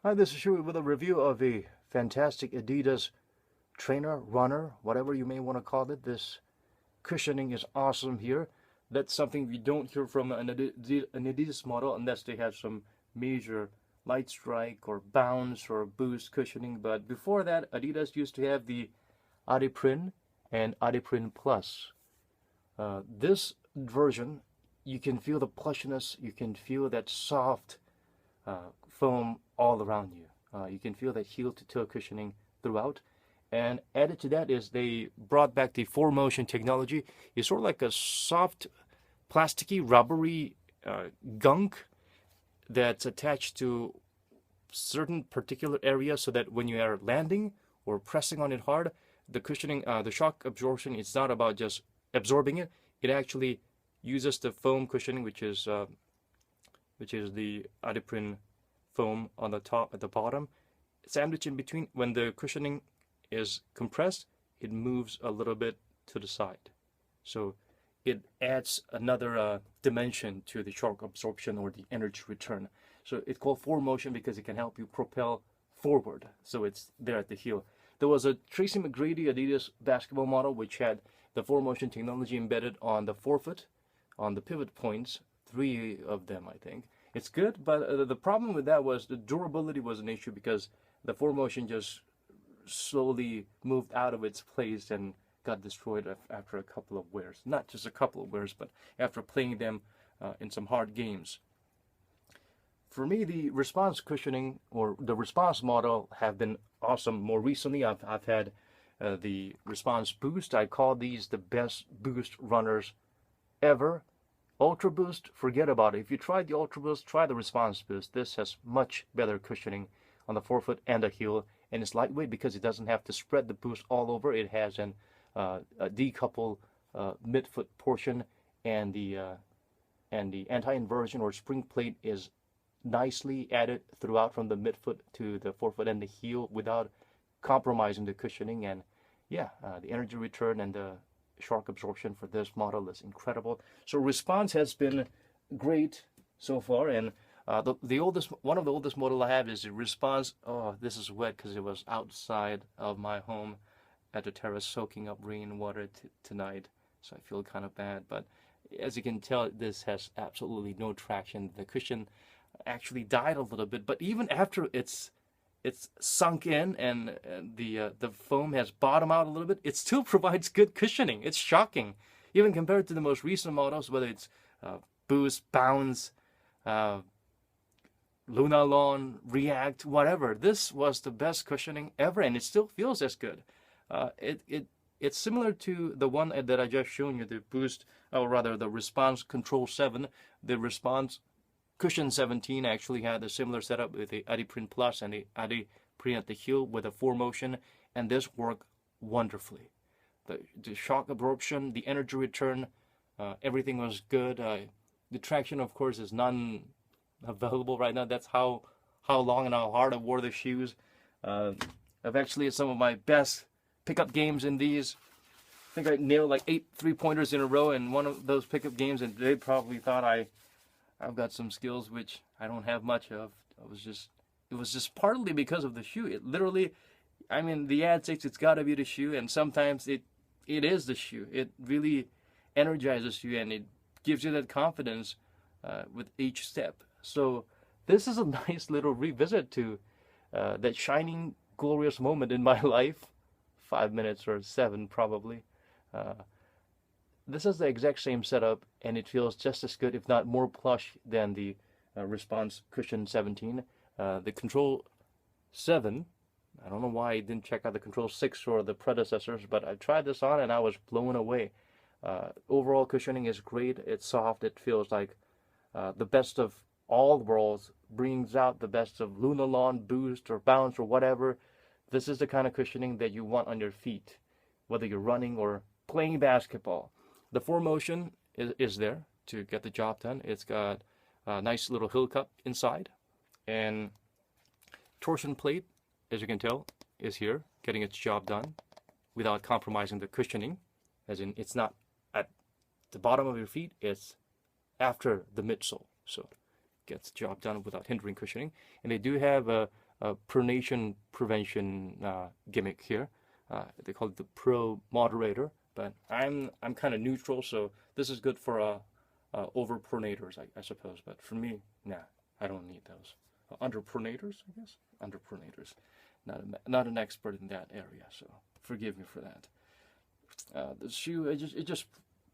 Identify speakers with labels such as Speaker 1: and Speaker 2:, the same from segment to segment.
Speaker 1: Hi, this is Shui with a review of a fantastic Adidas trainer, runner, whatever you may want to call it. This cushioning is awesome here. That's something we don't hear from an Adidas model unless they have some major light strike or bounce or boost cushioning. But before that, Adidas used to have the Adiprene and Adiprene Plus. This version, you can feel the plushiness, you can feel that soft foam all around you. You can feel that heel to toe cushioning throughout. And added to that is they brought back the 4Motion technology. It's sort of like a soft, plasticky, rubbery gunk that's attached to certain particular areas so that when you are landing or pressing on it hard, the cushioning, the shock absorption, it's not about just absorbing it. It actually uses the foam cushioning, which is the Adiprene foam on the top at the bottom, sandwiched in between. When the cushioning is compressed, it moves a little bit to the side, so it adds another dimension to the shock absorption or the energy return. So it's called 4Motion because it can help you propel forward. So it's there at the heel. There was a Tracy McGrady Adidas basketball model which had the 4Motion technology embedded on the forefoot, on the pivot points, 3 of them I think. It's good, but the problem with that was the durability was an issue because the 4Motion just slowly moved out of its place and got destroyed after a couple of wears. Not just a couple of wears, but after playing them in some hard games. For me, the response cushioning or the response model have been awesome. More recently, I've had the response boost. I call these the best boost runners ever. Ultra Boost, forget about it. If you tried the Ultra Boost, try the Response Boost. This has much better cushioning on the forefoot and the heel, and it's lightweight because it doesn't have to spread the boost all over. It has a decoupled midfoot portion, and the anti-inversion or spring plate is nicely added throughout from the midfoot to the forefoot and the heel without compromising the cushioning. And yeah, the energy return and the shock absorption for this model is incredible. So response has been great so far, and the oldest one of the oldest model I have is the response. Oh, this is wet because it was outside of my home at the terrace soaking up rainwater tonight, so I feel kind of bad. But as you can tell, this has absolutely no traction. The cushion actually died a little bit, but even after it's sunk in and the foam has bottomed out a little bit, it still provides good cushioning. It's shocking, even compared to the most recent models, whether it's Boost, Bounce, Lunarlon, React, whatever. This was the best cushioning ever, and it still feels as good. It's similar to the one that I just shown you, the Boost, or rather the Response Control 7. The Response Cushion 17 actually had a similar setup with the Adiprene Plus and the Adiprene at the heel with a 4Motion, and this worked wonderfully. The shock absorption, the energy return, everything was good. The traction, of course, is none available right now. That's how long and how hard I wore the shoes. I've actually had some of my best pickup games in these. I think I nailed like 8 3-pointers in a row in one of those pickup games, and they probably thought I've got some skills which I don't have much of. It was just partly because of the shoe. It literally, I mean, the ad says it's got to be the shoe, and sometimes it is the shoe. It really energizes you, and it gives you that confidence with each step. So this is a nice little revisit to that shining, glorious moment in my life. 5 minutes or 7 probably. This is the exact same setup, and it feels just as good, if not more plush, than the Response Cushion 17. The Control 7, I don't know why I didn't check out the Control 6 or the predecessors, but I tried this on and I was blown away. Overall cushioning is great. It's soft. It feels like the best of all worlds, brings out the best of Lunarlon, Boost, or Bounce, or whatever. This is the kind of cushioning that you want on your feet, whether you're running or playing basketball. The 4Motion is there to get the job done. It's got a nice little heel cup inside, and torsion plate, as you can tell, is here, getting its job done without compromising the cushioning, as in it's not at the bottom of your feet, it's after the midsole, so it gets the job done without hindering cushioning. And they do have a pronation prevention gimmick here. They call it the Pro Moderator, but I'm kind of neutral, so this is good for over pronators, I suppose. But for me, nah, I don't need those. Under pronators, I guess. Under pronators, not an expert in that area, so forgive me for that. The shoe, it just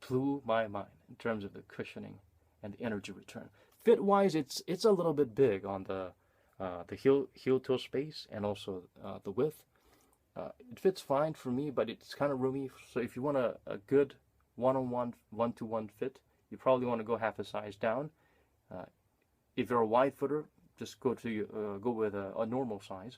Speaker 1: blew my mind in terms of the cushioning and the energy return. Fit wise, it's a little bit big on the heel toe space and also the width. It fits fine for me, but it's kind of roomy. So if you want a good one-on-one, one-to-one fit, you probably want to go half a size down. If you're a wide footer, just go with a normal size.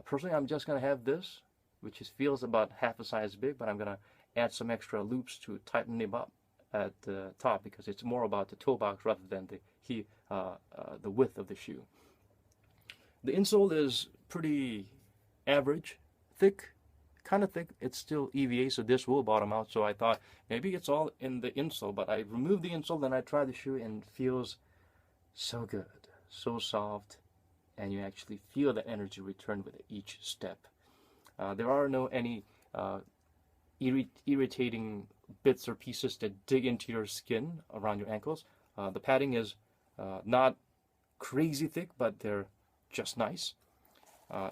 Speaker 1: Personally, I'm just gonna have this, which feels about half a size big, but I'm gonna add some extra loops to tighten it up at the top because it's more about the toe box rather than the width of the shoe. The insole is pretty average, thick, kind of thick. It's still EVA, so this will bottom out. So I thought maybe it's all in the insole, but I removed the insole, then I tried the shoe, and it feels so good, so soft, and you actually feel the energy return with each step. There are any irritating bits or pieces that dig into your skin around your ankles. The padding is not crazy thick, but they're just nice.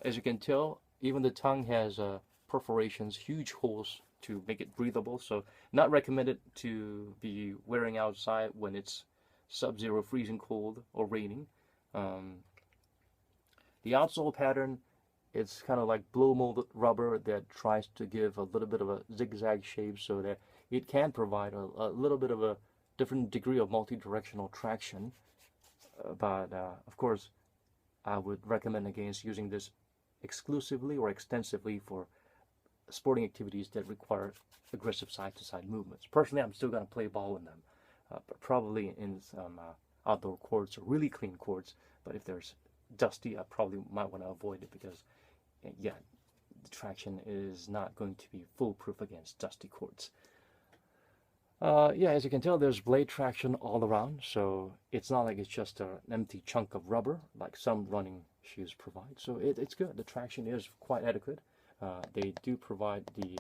Speaker 1: As you can tell, even the tongue has perforations, huge holes to make it breathable, so not recommended to be wearing outside when it's sub-zero, freezing cold, or raining. The outsole pattern, it's kind of like blow molded rubber that tries to give a little bit of a zigzag shape so that it can provide a little bit of a different degree of multi-directional traction. But of course, I would recommend against using this exclusively or extensively for sporting activities that require aggressive side-to-side movements. Personally, I'm still going to play ball in them, but probably in some outdoor courts or really clean courts. But if there's dusty, I probably might want to avoid it because, yeah, the traction is not going to be foolproof against dusty courts. Yeah, as you can tell, there's blade traction all around, so it's not like it's just an empty chunk of rubber like some running shoes provide. So it's good. The traction is quite adequate. They do provide the,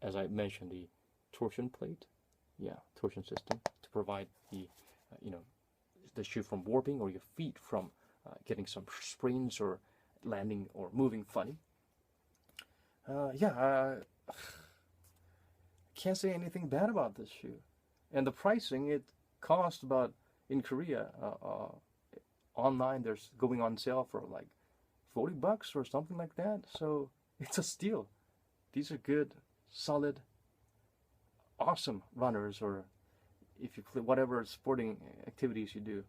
Speaker 1: as I mentioned, the torsion plate, torsion system to provide the, the shoe from warping or your feet from getting some sprains or landing or moving funny. Can't say anything bad about this shoe. And the pricing, it cost about, in Korea, online there's going on sale for like $40 or something like that. So it's a steal. These are good, solid, awesome runners, or if you play whatever sporting activities you do.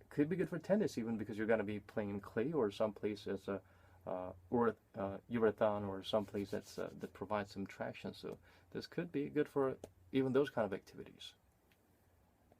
Speaker 1: It could be good for tennis even, because you're going to be playing in clay or someplace as a urethane or someplace that provides some traction. So this could be good for even those kind of activities.